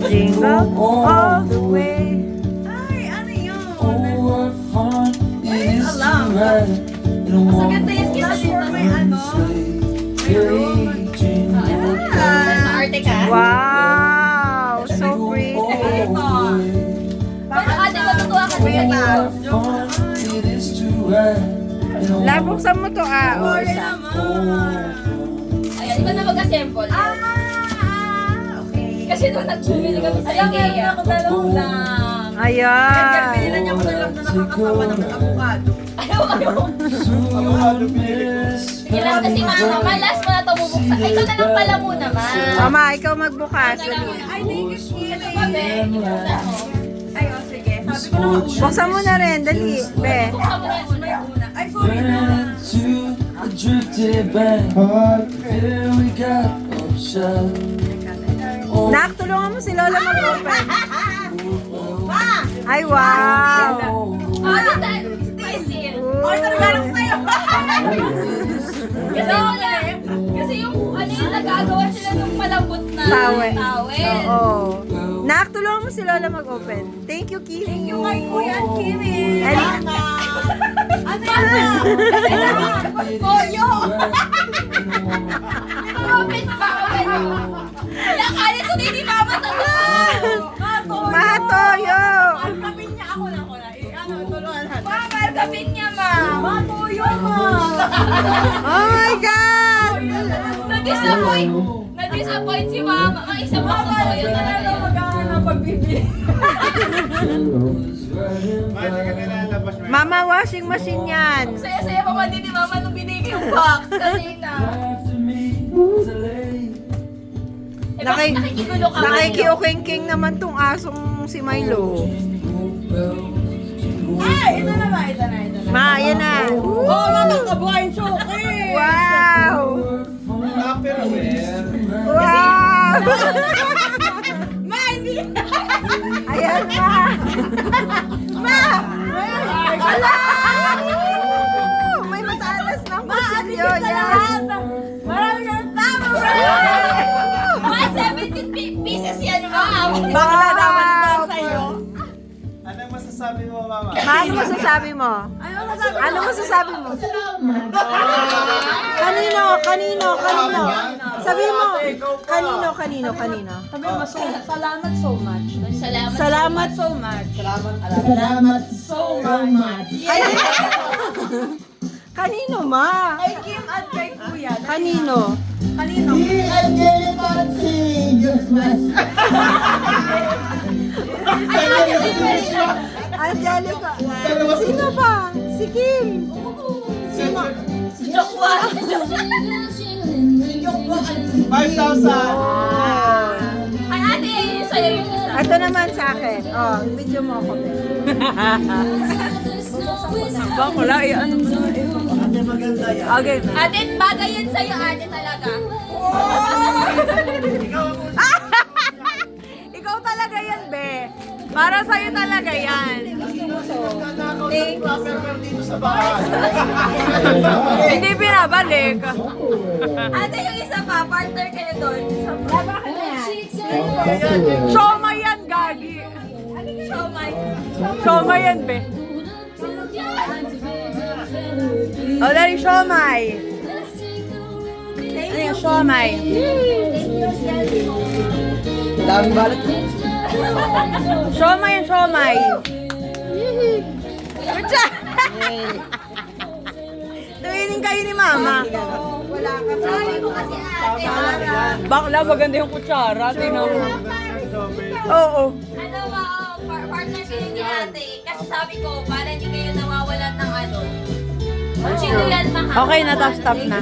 Jingle all the way. Ay, ano yun? Ay, alam. Masaganda yan kita Flash for dito. may ano. Maarte ka? Wow! So pretty. Pero ate, matutuwa ka din dito. La, buksan mo to Sorry isa. naman. Ayan, ikaw na mag-assemble. Okay. Kasi doon nagbumili kami sa Alam, meron IKEA. ako dalawang lang. Ayan. Pinilan niya ako na lang na nakakatawa ng avocado. Ayaw. Ilas kasi mama, malas mo na ito bubuksan. Ikaw na lang pala muna, ma. Mama, ikaw magbukas. Ikaw na lang. Ay, thank you, Steve. Ito pa, be. Buksan mo. Ay, oh, sige. Sabi ko na nga, Buksan mo na rin, dali. Be. Buksan mo na yan. may una. Ay, sorry na. Nak, tulungan mo si Lola mag-open. Ay, wow! Oh, dito. Spicy. Order na lang sa'yo. Kasi yung ano yung nagagawa sila ng malambot na Towel. towel. Oo. Nak, tulungan mo si Lola mag-open. Thank you, Kimi. Thank you kay Kuya Kimi. Ay. Ano yan? Koyo. Open pa, open. Kaya kaya ko din ni Mama to. Mahatoyo! Kapin niya ako na. Ano, tulungan natin. Mama, kapin niya, Ma. Matoyo, ma. Oh my God! Na-disappoint. Na-disappoint si Mama. Ang isa pa sa toyo talaga. Magkakaroon ng pagbibili. Mama, washing machine yan. Saya-saya pa man din ni Mama nung binigay yung box kanina. Eh, bakit nakikigulo ka? Nakikiuking-king naman tong asong si Milo. Ay, ito na. Ma, yan na. Oh, makakabuhayin chocolate. Wow! Wow! Ma, hindi. Ayan, ma! Ma! Ala! May matalas ng kutsilyo yan. Marami ka ng tama. Mga 17 pieces yan, Ma. Bakla naman ito sa'yo. Anong masasabi mo, Mama? Ma, ano masasabi mo? Ano masasabi mo? Kanino? Sabi mo, kanino? Sabi mo, salamat so much. Salamat. So much. Kanino, ma? Kay Kim at kay Kuya. Kanino? Kanino? Angelica. Sino ba? Si Kim. Jokwa. 5,000! Ay, ate, sa'yo yung isa. Ito naman sa akin. Oh, video mo ako. Bakla, ano mo na? Okay. Ate, bagay yan sa'yo, ate talaga. Ikaw talaga yan, be. Para sa'yo talaga yan. Dito sa bahay. Hindi pinabalik. Ate, yung isa pa, partner kayo doon. Shoma yan, gagi. Siomay. Shoma yan, be. O, dali, shomay. Ano yung shomay? Daming balat. Shomay yan, shomay. Good job! Tuwinin kayo ni Mama. Sabi ko kasi ate, Bakla, maganda yung kutsara. Tingnan mo. Oo. ano ba, partner kayo ni ate. Kasi sabi ko, para hindi kayo nawawalan ng ano. Kung sino yan mahal. Okay na, stop na.